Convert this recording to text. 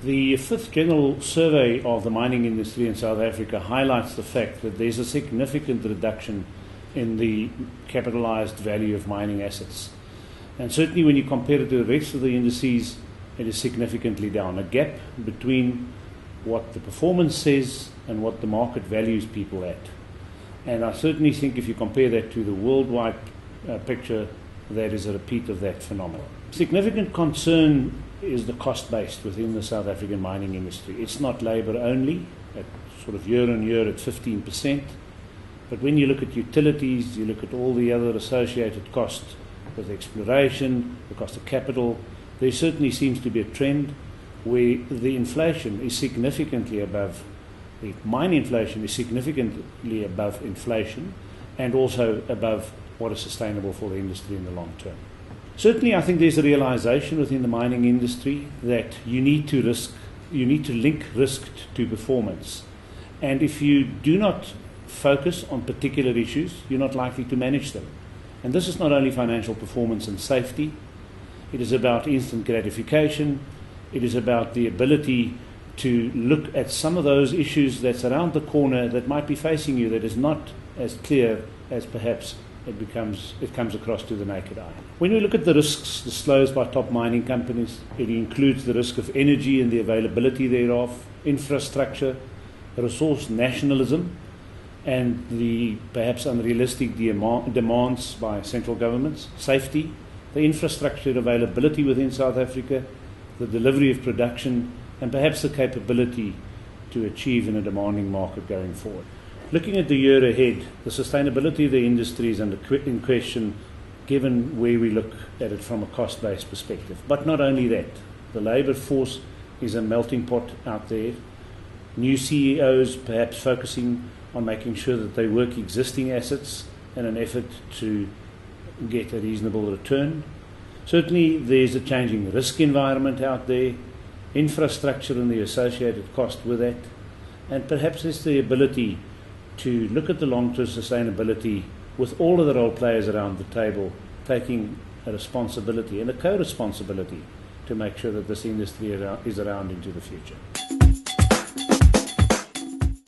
The fifth general survey of the mining industry in South Africa highlights the fact that there's a significant reduction in the capitalized value of mining assets. And certainly when you compare it to the rest of the indices, it is significantly down. A gap between what the performance says and what the market values people at. And I certainly think if you compare that to the worldwide picture, that is a repeat of that phenomenon. Significant concern is the cost base within the South African mining industry. It's not labour only, at sort of year on year at 15%, but when you look at utilities, you look at all the other associated costs with exploration, the cost of capital, there certainly seems to be a trend where the inflation is significantly above, the mine inflation is significantly above inflation and also above what is sustainable for the industry in the long term. Certainly, I think there's a realization within the mining industry that you need to link risk to performance. And if you do not focus on particular issues, you're not likely to manage them. And this is not only financial performance and safety, it is about instant gratification, it is about the ability to look at some of those issues that's around the corner that might be facing you that is not as clear as perhaps it comes across to the naked eye. When we look at the risks disclosed by top mining companies, it includes the risk of energy and the availability thereof, infrastructure, resource nationalism, and the perhaps unrealistic demands by central governments, safety, the infrastructure availability within South Africa, the delivery of production, and perhaps the capability to achieve in a demanding market going forward. Looking at the year ahead, the sustainability of the industry is in question given where we look at it from a cost-based perspective. But not only that, the labour force is a melting pot out there. New CEOs perhaps focusing on making sure that they work existing assets in an effort to get a reasonable return. Certainly there's a changing risk environment out there, infrastructure and the associated cost with that, and perhaps there's the ability to look at the long-term sustainability with all of the role players around the table taking a responsibility and a co-responsibility to make sure that this industry is around into the future.